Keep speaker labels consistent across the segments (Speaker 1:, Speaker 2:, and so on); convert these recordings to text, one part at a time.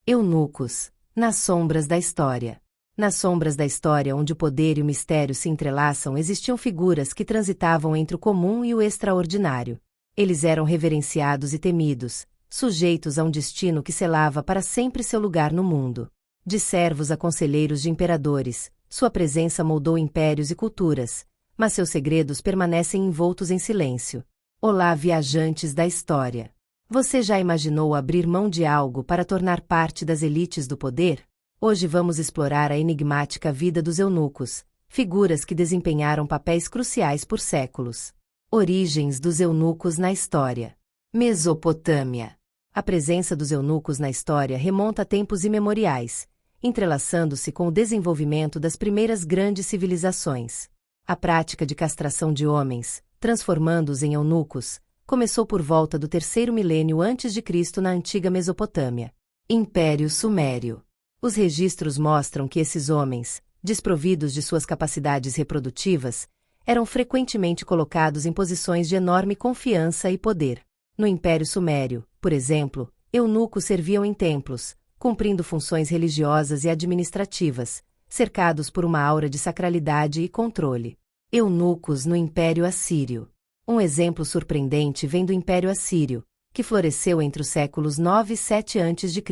Speaker 1: Eunucos, nas sombras da história. Nas sombras da história, onde o poder e o mistério se entrelaçam, existiam figuras que transitavam entre o comum e o extraordinário. Eles eram reverenciados e temidos, sujeitos a um destino que selava para sempre seu lugar no mundo. De servos a conselheiros de imperadores, sua presença moldou impérios e culturas, mas seus segredos permanecem envoltos em silêncio. Olá, viajantes da história! Você já imaginou abrir mão de algo para tornar parte das elites do poder? Hoje vamos explorar a enigmática vida dos eunucos, figuras que desempenharam papéis cruciais por séculos. Origens dos eunucos na história. Mesopotâmia. A presença dos eunucos na história remonta a tempos imemoriais, entrelaçando-se com o desenvolvimento das primeiras grandes civilizações. A prática de castração de homens, transformando-os em eunucos, começou por volta do terceiro milênio a.C. na antiga Mesopotâmia. Império Sumério. Os registros mostram que esses homens, desprovidos de suas capacidades reprodutivas, eram frequentemente colocados em posições de enorme confiança e poder. No Império Sumério, por exemplo, eunucos serviam em templos, cumprindo funções religiosas e administrativas, cercados por uma aura de sacralidade e controle. Eunucos no Império Assírio. Um exemplo surpreendente vem do Império Assírio, que floresceu entre os séculos 9 e 7 a.C.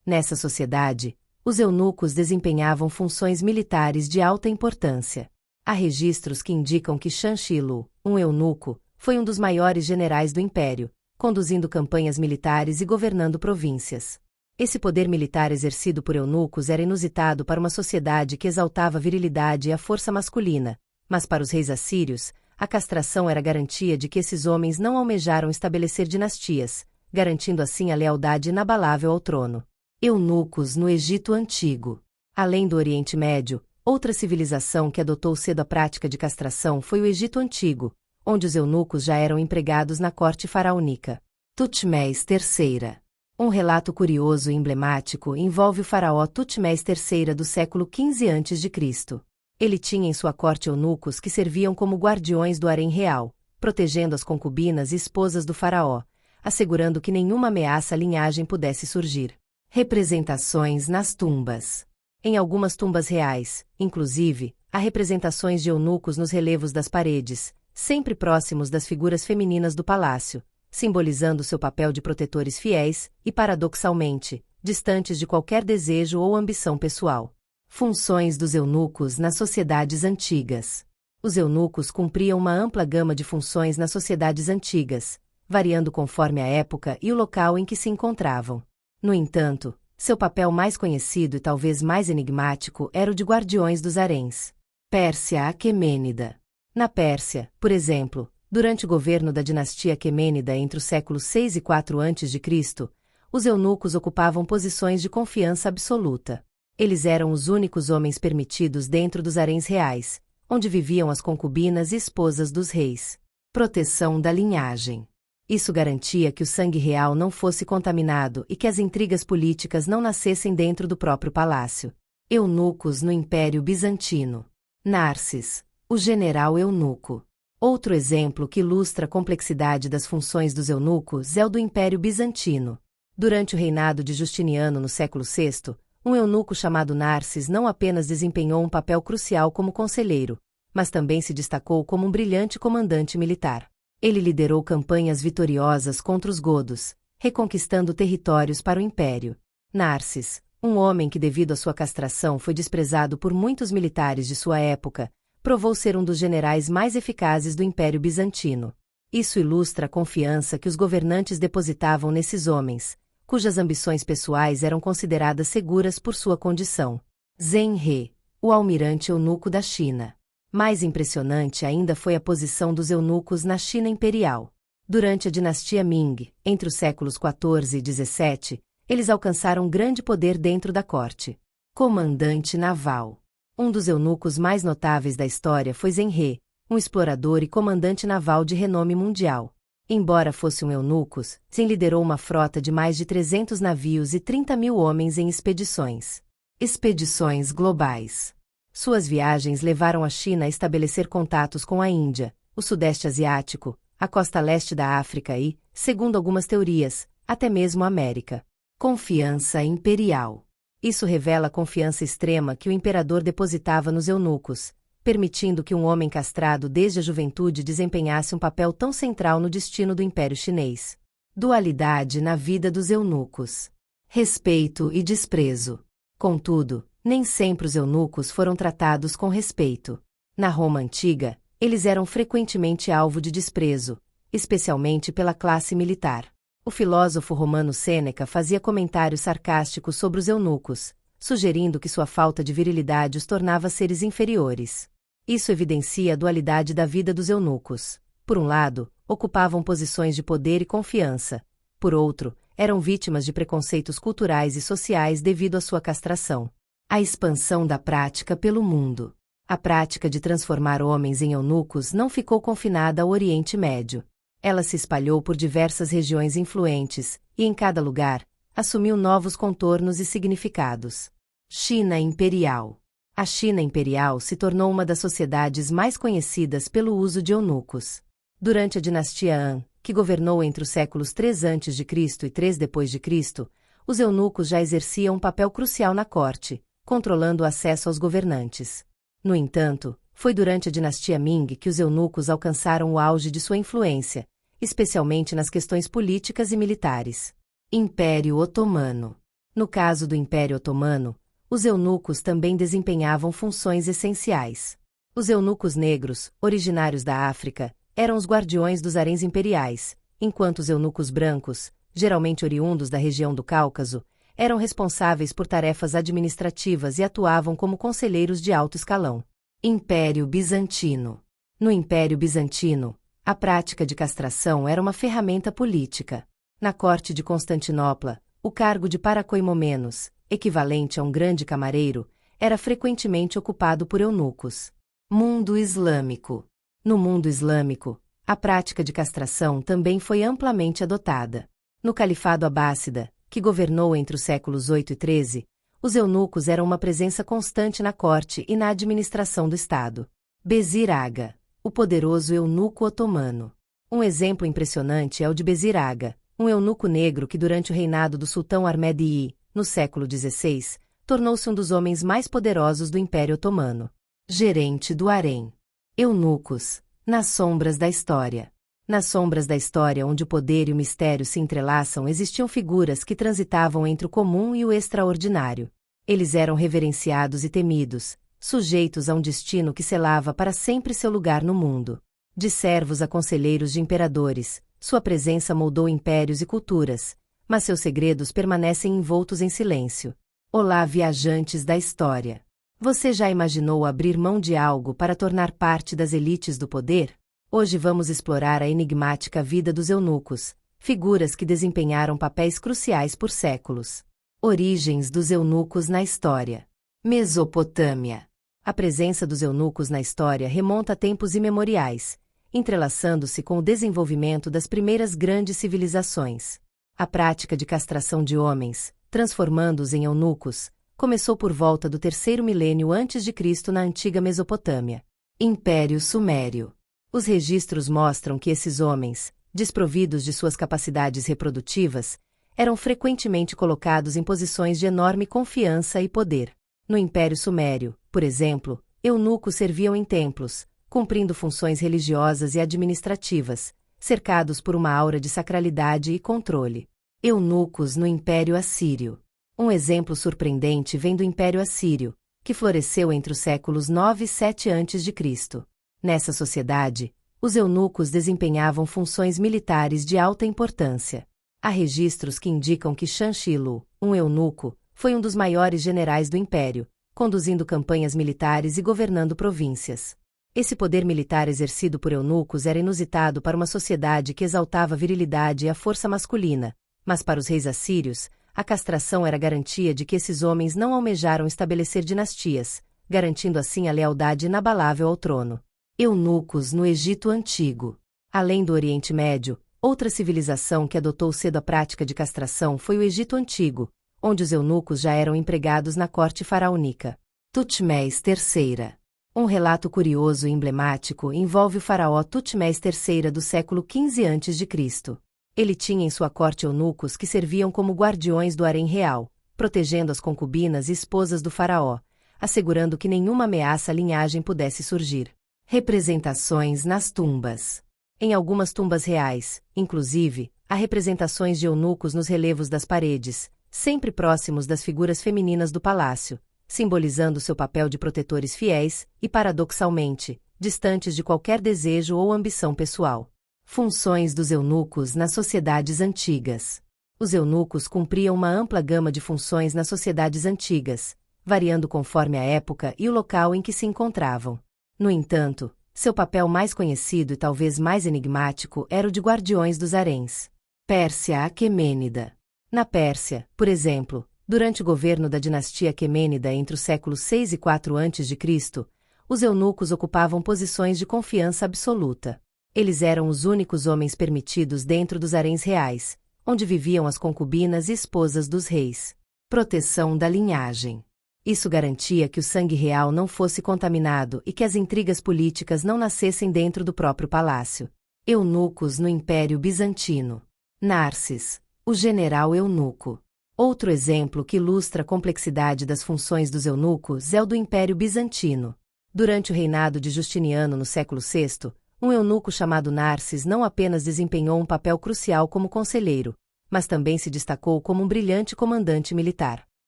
Speaker 1: Nessa sociedade, os eunucos desempenhavam funções militares de alta importância. Há registros que indicam que Shan-Shilu, um eunuco, foi um dos maiores generais do império, conduzindo campanhas militares e governando províncias. Esse poder militar exercido por eunucos era inusitado para uma sociedade que exaltava a virilidade e a força masculina, mas para os reis assírios, a castração era garantia de que esses homens não almejaram estabelecer dinastias, garantindo assim a lealdade inabalável ao trono. Eunucos no Egito Antigo. Além do Oriente Médio, outra civilização que adotou cedo a prática de castração foi o Egito Antigo, onde os eunucos já eram empregados na corte faraônica. Tutmés III. Um relato curioso e emblemático envolve o faraó Tutmés III do século XV a.C. Ele tinha em sua corte eunucos que serviam como guardiões do harém real, protegendo as concubinas e esposas do faraó, assegurando que nenhuma ameaça à linhagem pudesse surgir. Representações nas tumbas. Em algumas tumbas reais, inclusive, há representações de eunucos nos relevos das paredes, sempre próximos das figuras femininas do palácio, simbolizando seu papel de protetores fiéis e, paradoxalmente, distantes de qualquer desejo ou ambição pessoal. Funções dos eunucos nas sociedades antigas. Os eunucos cumpriam uma ampla gama de funções nas sociedades antigas, variando conforme a época e o local em que se encontravam. No entanto, seu papel mais conhecido e talvez mais enigmático era o de guardiões dos haréns. Pérsia Aquemênida. Na Pérsia, por exemplo, durante o governo da dinastia Aquemênida entre os séculos 6 e 4 a.C., os eunucos ocupavam posições de confiança absoluta. Eles eram os únicos homens permitidos dentro dos haréns reais, onde viviam as concubinas e esposas dos reis. Proteção da linhagem. Isso garantia que o sangue real não fosse contaminado e que as intrigas políticas não nascessem dentro do próprio palácio. Eunucos no Império Bizantino. Narses, o general eunuco. Outro exemplo que ilustra a complexidade das funções dos eunucos é o do Império Bizantino. Durante o reinado de Justiniano no século VI, um eunuco chamado Narses não apenas desempenhou um papel crucial como conselheiro, mas também se destacou como um brilhante comandante militar. Ele liderou campanhas vitoriosas contra os godos, reconquistando territórios para o império. Narses, um homem que devido à sua castração foi desprezado por muitos militares de sua época, provou ser um dos generais mais eficazes do Império Bizantino. Isso ilustra a confiança que os governantes depositavam nesses homens, cujas ambições pessoais eram consideradas seguras por sua condição. Zheng He, o almirante eunuco da China. Mais impressionante ainda foi a posição dos eunucos na China imperial. Durante a dinastia Ming, entre os séculos XIV e XVII, eles alcançaram grande poder dentro da corte. Comandante naval. Um dos eunucos mais notáveis da história foi Zheng He, um explorador e comandante naval de renome mundial. Embora fosse um eunuco, Zheng liderou uma frota de mais de 300 navios e 30.000 homens em expedições. Expedições globais. Suas viagens levaram a China a estabelecer contatos com a Índia, o Sudeste Asiático, a costa leste da África e, segundo algumas teorias, até mesmo a América. Confiança imperial. Isso revela a confiança extrema que o imperador depositava nos eunucos, permitindo que um homem castrado desde a juventude desempenhasse um papel tão central no destino do Império Chinês. Dualidade na vida dos eunucos. Respeito e desprezo. Contudo, nem sempre os eunucos foram tratados com respeito. Na Roma antiga, eles eram frequentemente alvo de desprezo, especialmente pela classe militar. O filósofo romano Sêneca fazia comentários sarcásticos sobre os eunucos, sugerindo que sua falta de virilidade os tornava seres inferiores. Isso evidencia a dualidade da vida dos eunucos. Por um lado, ocupavam posições de poder e confiança. Por outro, eram vítimas de preconceitos culturais e sociais devido à sua castração. A expansão da prática pelo mundo. A prática de transformar homens em eunucos não ficou confinada ao Oriente Médio. Ela se espalhou por diversas regiões influentes, e em cada lugar, assumiu novos contornos e significados. China Imperial. A China Imperial se tornou uma das sociedades mais conhecidas pelo uso de eunucos. Durante a dinastia Han, que governou entre os séculos 3 a.C. e 3 d.C., os eunucos já exerciam um papel crucial na corte, controlando o acesso aos governantes. No entanto, foi durante a dinastia Ming que os eunucos alcançaram o auge de sua influência, especialmente nas questões políticas e militares. Império Otomano. No caso do Império Otomano, os eunucos também desempenhavam funções essenciais. Os eunucos negros, originários da África, eram os guardiões dos haréns imperiais, enquanto os eunucos brancos, geralmente oriundos da região do Cáucaso, eram responsáveis por tarefas administrativas e atuavam como conselheiros de alto escalão. Império Bizantino. No Império Bizantino, a prática de castração era uma ferramenta política. Na corte de Constantinopla, o cargo de paracoimomenos, equivalente a um grande camareiro, era frequentemente ocupado por eunucos. Mundo Islâmico. No mundo islâmico, a prática de castração também foi amplamente adotada. No Califado Abássida, que governou entre os séculos 8 e 13, os eunucos eram uma presença constante na corte e na administração do Estado. Bezir Aga, o poderoso eunuco otomano. Um exemplo impressionante é o de Bezir Aga, um eunuco negro que durante o reinado do sultão Ahmed I, no século XVI, tornou-se um dos homens mais poderosos do Império Otomano. Gerente do harém. Eunucos, nas sombras da história. Nas sombras da história onde o poder e o mistério se entrelaçam existiam figuras que transitavam entre o comum e o extraordinário. Eles eram reverenciados e temidos, sujeitos a um destino que selava para sempre seu lugar no mundo. De servos a conselheiros de imperadores, sua presença moldou impérios e culturas, mas seus segredos permanecem envoltos em silêncio. Olá, viajantes da história! Você já imaginou abrir mão de algo para tornar parte das elites do poder? Hoje vamos explorar a enigmática vida dos eunucos, figuras que desempenharam papéis cruciais por séculos. Origens dos eunucos na história. Mesopotâmia. A presença dos eunucos na história remonta a tempos imemoriais, entrelaçando-se com o desenvolvimento das primeiras grandes civilizações. A prática de castração de homens, transformando-os em eunucos, começou por volta do 3º milênio a.C. na antiga Mesopotâmia. Império Sumério. Os registros mostram que esses homens, desprovidos de suas capacidades reprodutivas, eram frequentemente colocados em posições de enorme confiança e poder. No Império Sumério, por exemplo, eunucos serviam em templos, cumprindo funções religiosas e administrativas, cercados por uma aura de sacralidade e controle. Eunucos no Império Assírio. Um exemplo surpreendente vem do Império Assírio, que floresceu entre os séculos 9 e 7 a.C. Nessa sociedade, os eunucos desempenhavam funções militares de alta importância. Há registros que indicam que Shan Shilu, um eunuco, foi um dos maiores generais do império, conduzindo campanhas militares e governando províncias. Esse poder militar exercido por eunucos era inusitado para uma sociedade que exaltava a virilidade e a força masculina, mas para os reis assírios, a castração era garantia de que esses homens não almejaram estabelecer dinastias, garantindo assim a lealdade inabalável ao trono. Eunucos no Egito Antigo. Além do Oriente Médio, outra civilização que adotou cedo a prática de castração foi o Egito Antigo, onde os eunucos já eram empregados na corte faraônica. Tutmés III. Um relato curioso e emblemático envolve o faraó Tutmés III do século XV a.C. Ele tinha em sua corte eunucos que serviam como guardiões do harém real, protegendo as concubinas e esposas do faraó, assegurando que nenhuma ameaça à linhagem pudesse surgir. Representações nas tumbas. Em algumas tumbas reais, inclusive, há representações de eunucos nos relevos das paredes, sempre próximos das figuras femininas do palácio, simbolizando seu papel de protetores fiéis e, paradoxalmente, distantes de qualquer desejo ou ambição pessoal. Funções dos eunucos nas sociedades antigas. Os eunucos cumpriam uma ampla gama de funções nas sociedades antigas, variando conforme a época e o local em que se encontravam. No entanto, seu papel mais conhecido e talvez mais enigmático era o de guardiões dos haréns. Pérsia Aquemênida. Na Pérsia, por exemplo, durante o governo da dinastia Aquemênida entre os séculos 6 e 4 a.C., os eunucos ocupavam posições de confiança absoluta. Eles eram os únicos homens permitidos dentro dos haréns reais, onde viviam as concubinas e esposas dos reis. Proteção da linhagem. Isso garantia que o sangue real não fosse contaminado e que as intrigas políticas não nascessem dentro do próprio palácio. Eunucos no Império Bizantino. Narses, o general eunuco. Outro exemplo que ilustra a complexidade das funções dos eunucos é o do Império Bizantino. Durante o reinado de Justiniano no século VI, um eunuco chamado Narses não apenas desempenhou um papel crucial como conselheiro, mas também se destacou como um brilhante comandante militar.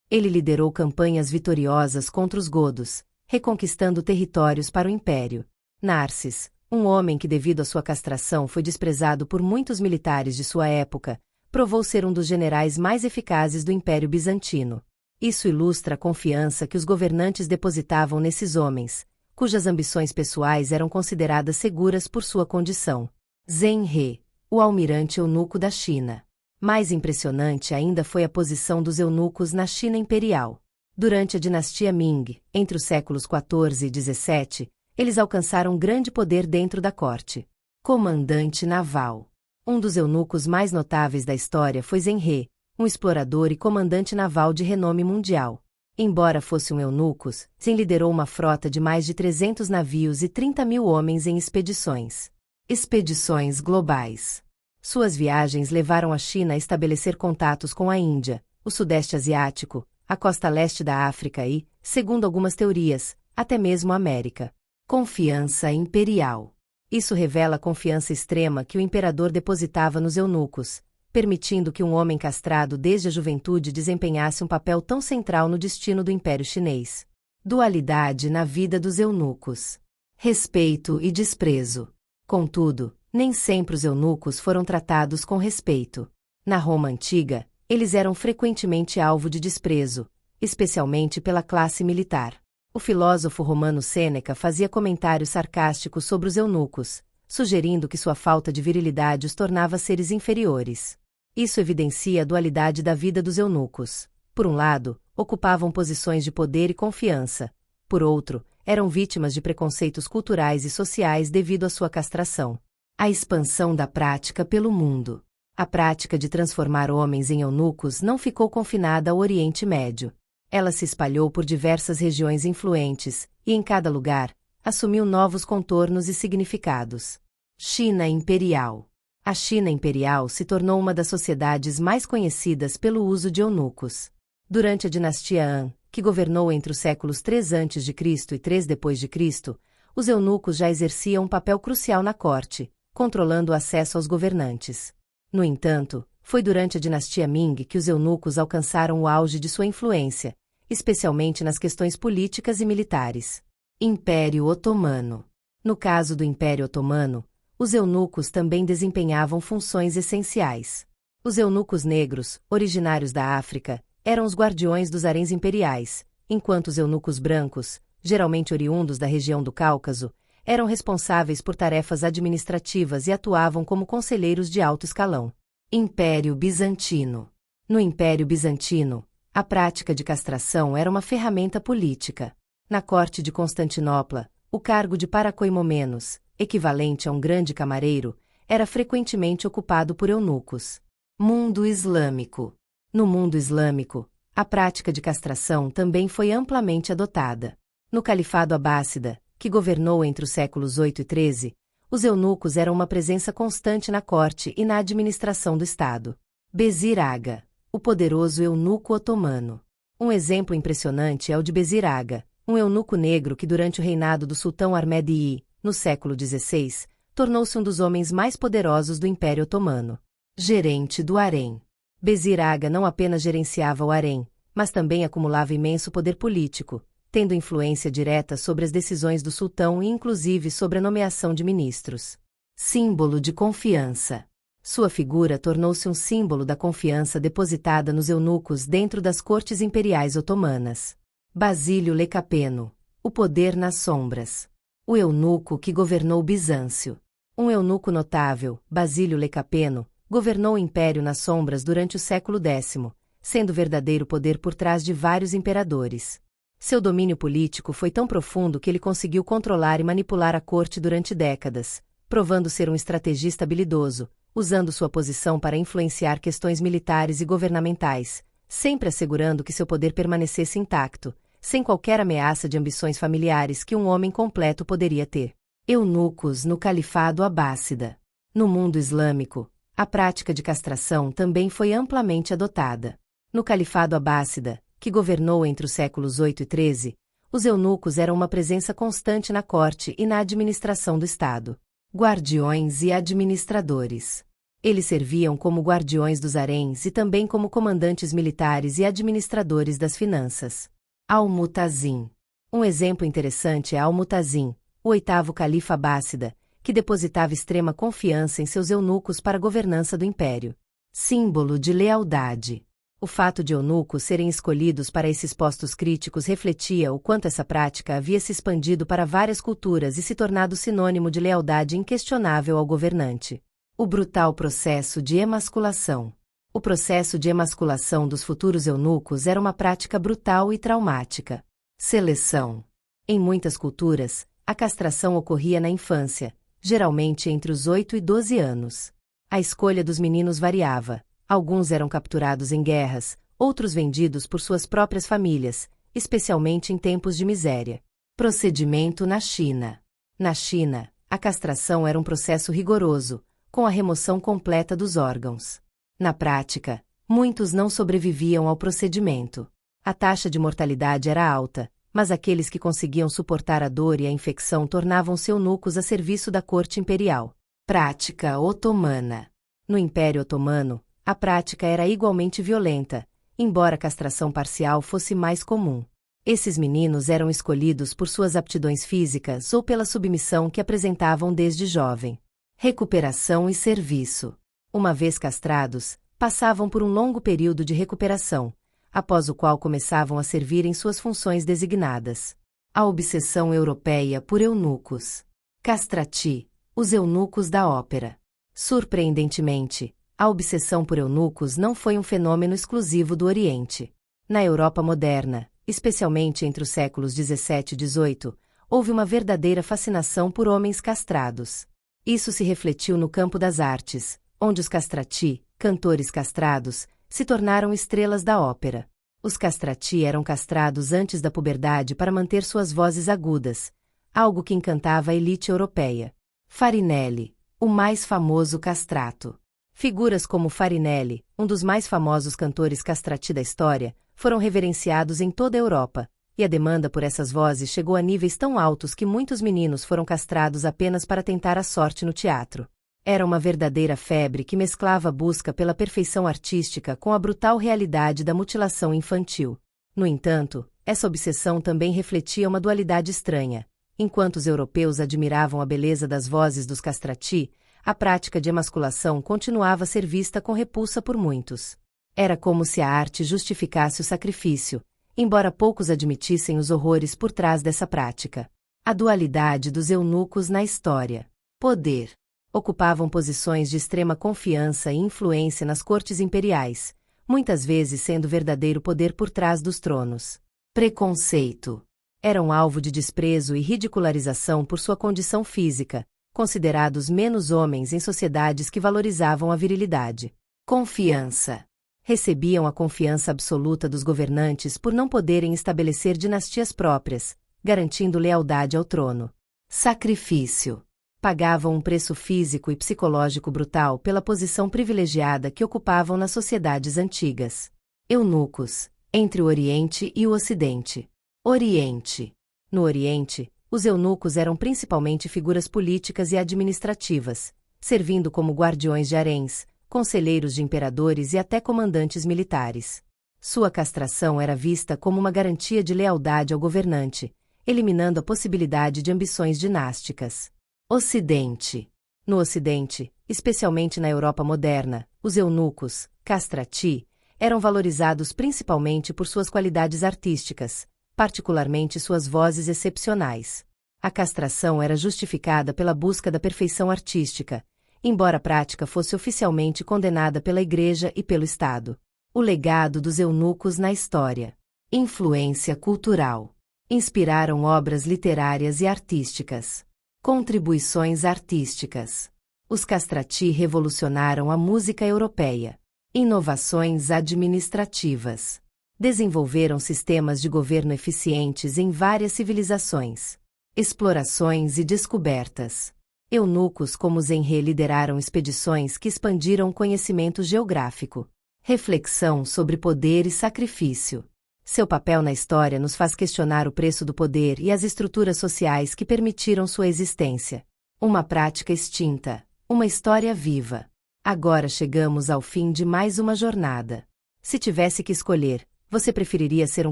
Speaker 1: Ele liderou campanhas vitoriosas contra os godos, reconquistando territórios para o império. Narses, um homem que devido à sua castração foi desprezado por muitos militares de sua época, provou ser um dos generais mais eficazes do Império Bizantino. Isso ilustra a confiança que os governantes depositavam nesses homens, cujas ambições pessoais eram consideradas seguras por sua condição. Zheng He, o almirante eunuco da China. Mais impressionante ainda foi a posição dos eunucos na China imperial. Durante a dinastia Ming, entre os séculos XIV e XVII, eles alcançaram grande poder dentro da corte. Comandante naval. Um dos eunucos mais notáveis da história foi Zheng He, um explorador e comandante naval de renome mundial. Embora fosse um eunuco, Zheng liderou uma frota de mais de 300 navios e 30.000 homens em expedições. Expedições globais. Suas viagens levaram a China a estabelecer contatos com a Índia, o Sudeste Asiático, a costa leste da África e, segundo algumas teorias, até mesmo a América. Confiança imperial. Isso revela a confiança extrema que o imperador depositava nos eunucos, permitindo que um homem castrado desde a juventude desempenhasse um papel tão central no destino do Império Chinês. Dualidade na vida dos eunucos. Respeito e desprezo. Contudo, nem sempre os eunucos foram tratados com respeito. Na Roma antiga, eles eram frequentemente alvo de desprezo, especialmente pela classe militar. O filósofo romano Sêneca fazia comentários sarcásticos sobre os eunucos, sugerindo que sua falta de virilidade os tornava seres inferiores. Isso evidencia a dualidade da vida dos eunucos. Por um lado, ocupavam posições de poder e confiança. Por outro, eram vítimas de preconceitos culturais e sociais devido à sua castração. A expansão da prática pelo mundo. A prática de transformar homens em eunucos não ficou confinada ao Oriente Médio. Ela se espalhou por diversas regiões influentes, e em cada lugar, assumiu novos contornos e significados. China Imperial. A China Imperial se tornou uma das sociedades mais conhecidas pelo uso de eunucos. Durante a dinastia Han, que governou entre os séculos 3 a.C. e 3 d.C., os eunucos já exerciam um papel crucial na corte, controlando o acesso aos governantes. No entanto, foi durante a dinastia Ming que os eunucos alcançaram o auge de sua influência, especialmente nas questões políticas e militares. Império Otomano. No caso do Império Otomano, os eunucos também desempenhavam funções essenciais. Os eunucos negros, originários da África, eram os guardiões dos haréns imperiais, enquanto os eunucos brancos, geralmente oriundos da região do Cáucaso, eram responsáveis por tarefas administrativas e atuavam como conselheiros de alto escalão. Império Bizantino. No Império Bizantino, a prática de castração era uma ferramenta política. Na corte de Constantinopla, o cargo de paracoimomenos, equivalente a um grande camareiro, era frequentemente ocupado por eunucos. Mundo Islâmico. No mundo islâmico, a prática de castração também foi amplamente adotada. No Califado Abássida, que governou entre os séculos 8 e 13, Os eunucos eram uma presença constante na corte e na administração do Estado. Bezir Aga, o poderoso eunuco otomano. Um exemplo impressionante é o de Bezir Aga, um eunuco negro que durante o reinado do sultão Ahmed I, no século XVI, tornou-se um dos homens mais poderosos do Império Otomano. Gerente do harém. Bezir Aga não apenas gerenciava o harém, mas também acumulava imenso poder político, tendo influência direta sobre as decisões do sultão e inclusive sobre a nomeação de ministros. Símbolo de confiança. Sua figura tornou-se um símbolo da confiança depositada nos eunucos dentro das cortes imperiais otomanas. Basílio Lecapeno, o poder nas sombras. O eunuco que governou Bizâncio. Um eunuco notável, Basílio Lecapeno, governou o império nas sombras durante o século X, sendo verdadeiro poder por trás de vários imperadores. Seu domínio político foi tão profundo que ele conseguiu controlar e manipular a corte durante décadas, provando ser um estrategista habilidoso, usando sua posição para influenciar questões militares e governamentais, sempre assegurando que seu poder permanecesse intacto, sem qualquer ameaça de ambições familiares que um homem completo poderia ter. Eunucos no Califado Abássida. No mundo islâmico, a prática de castração também foi amplamente adotada. No Califado Abássida, que governou entre os séculos 8 e 13, os eunucos eram uma presença constante na corte e na administração do Estado. Guardiões e administradores. Eles serviam como guardiões dos haréns e também como comandantes militares e administradores das finanças. Al-Mutazim. Um exemplo interessante é Al-Mutazim, o oitavo califa abássida, que depositava extrema confiança em seus eunucos para a governança do império. Símbolo de lealdade. O fato de eunucos serem escolhidos para esses postos críticos refletia o quanto essa prática havia se expandido para várias culturas e se tornado sinônimo de lealdade inquestionável ao governante. O brutal processo de emasculação. O processo de emasculação dos futuros eunucos era uma prática brutal e traumática. Seleção. Em muitas culturas, a castração ocorria na infância, geralmente entre os 8 e 12 anos. A escolha dos meninos variava. Alguns eram capturados em guerras, outros vendidos por suas próprias famílias, especialmente em tempos de miséria. Procedimento na China. Na China, a castração era um processo rigoroso, com a remoção completa dos órgãos. Na prática, muitos não sobreviviam ao procedimento. A taxa de mortalidade era alta, mas aqueles que conseguiam suportar a dor e a infecção tornavam-se eunucos a serviço da corte imperial. Prática otomana. No Império Otomano, a prática era igualmente violenta, embora a castração parcial fosse mais comum. Esses meninos eram escolhidos por suas aptidões físicas ou pela submissão que apresentavam desde jovem. Recuperação e serviço. Uma vez castrados, passavam por um longo período de recuperação, após o qual começavam a servir em suas funções designadas. A obsessão europeia por eunucos. Castrati, os eunucos da ópera. Surpreendentemente, a obsessão por eunucos não foi um fenômeno exclusivo do Oriente. Na Europa moderna, especialmente entre os séculos 17 e 18, houve uma verdadeira fascinação por homens castrados. Isso se refletiu no campo das artes, onde os castrati, cantores castrados, se tornaram estrelas da ópera. Os castrati eram castrados antes da puberdade para manter suas vozes agudas, algo que encantava a elite europeia. Farinelli, o mais famoso castrato. Figuras como Farinelli, um dos mais famosos cantores castrati da história, foram reverenciados em toda a Europa, e a demanda por essas vozes chegou a níveis tão altos que muitos meninos foram castrados apenas para tentar a sorte no teatro. Era uma verdadeira febre que mesclava a busca pela perfeição artística com a brutal realidade da mutilação infantil. No entanto, essa obsessão também refletia uma dualidade estranha. Enquanto os europeus admiravam a beleza das vozes dos castrati, a prática de emasculação continuava a ser vista com repulsa por muitos. Era como se a arte justificasse o sacrifício, embora poucos admitissem os horrores por trás dessa prática. A dualidade dos eunucos na história. Poder. Ocupavam posições de extrema confiança e influência nas cortes imperiais, muitas vezes sendo verdadeiro poder por trás dos tronos. Preconceito. Eram alvo de desprezo e ridicularização por sua condição física, considerados menos homens em sociedades que valorizavam a virilidade. Confiança. Recebiam a confiança absoluta dos governantes por não poderem estabelecer dinastias próprias, garantindo lealdade ao trono. Sacrifício. Pagavam um preço físico e psicológico brutal pela posição privilegiada que ocupavam nas sociedades antigas. Eunucos, entre o Oriente e o Ocidente. Oriente. No Oriente, os eunucos eram principalmente figuras políticas e administrativas, servindo como guardiões de haréns, conselheiros de imperadores e até comandantes militares. Sua castração era vista como uma garantia de lealdade ao governante, eliminando a possibilidade de ambições dinásticas. Ocidente. No Ocidente, especialmente na Europa moderna, os eunucos, castrati, eram valorizados principalmente por suas qualidades artísticas, particularmente suas vozes excepcionais. A castração era justificada pela busca da perfeição artística, embora a prática fosse oficialmente condenada pela Igreja e pelo Estado. O legado dos eunucos na história. Influência cultural. Inspiraram obras literárias e artísticas. Contribuições artísticas. Os castrati revolucionaram a música europeia. Inovações administrativas. Desenvolveram sistemas de governo eficientes em várias civilizações. Explorações e descobertas. Eunucos como Zenrê lideraram expedições que expandiram o conhecimento geográfico. Reflexão sobre poder e sacrifício. Seu papel na história nos faz questionar o preço do poder e as estruturas sociais que permitiram sua existência. Uma prática extinta, uma história viva. Agora chegamos ao fim de mais uma jornada. Se tivesse que escolher, você preferiria ser um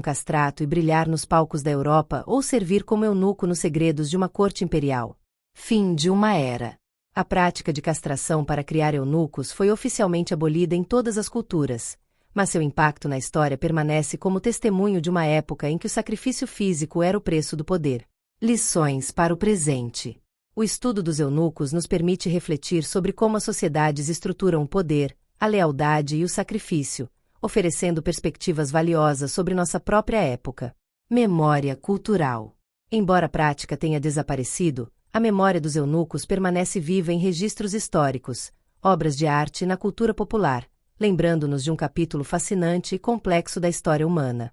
Speaker 1: castrato e brilhar nos palcos da Europa ou servir como eunuco nos segredos de uma corte imperial? Fim de uma era. A prática de castração para criar eunucos foi oficialmente abolida em todas as culturas, mas seu impacto na história permanece como testemunho de uma época em que o sacrifício físico era o preço do poder. Lições para o presente. O estudo dos eunucos nos permite refletir sobre como as sociedades estruturam o poder, a lealdade e o sacrifício, oferecendo perspectivas valiosas sobre nossa própria época. Memória cultural. Embora a prática tenha desaparecido, a memória dos eunucos permanece viva em registros históricos, obras de arte e na cultura popular, lembrando-nos de um capítulo fascinante e complexo da história humana.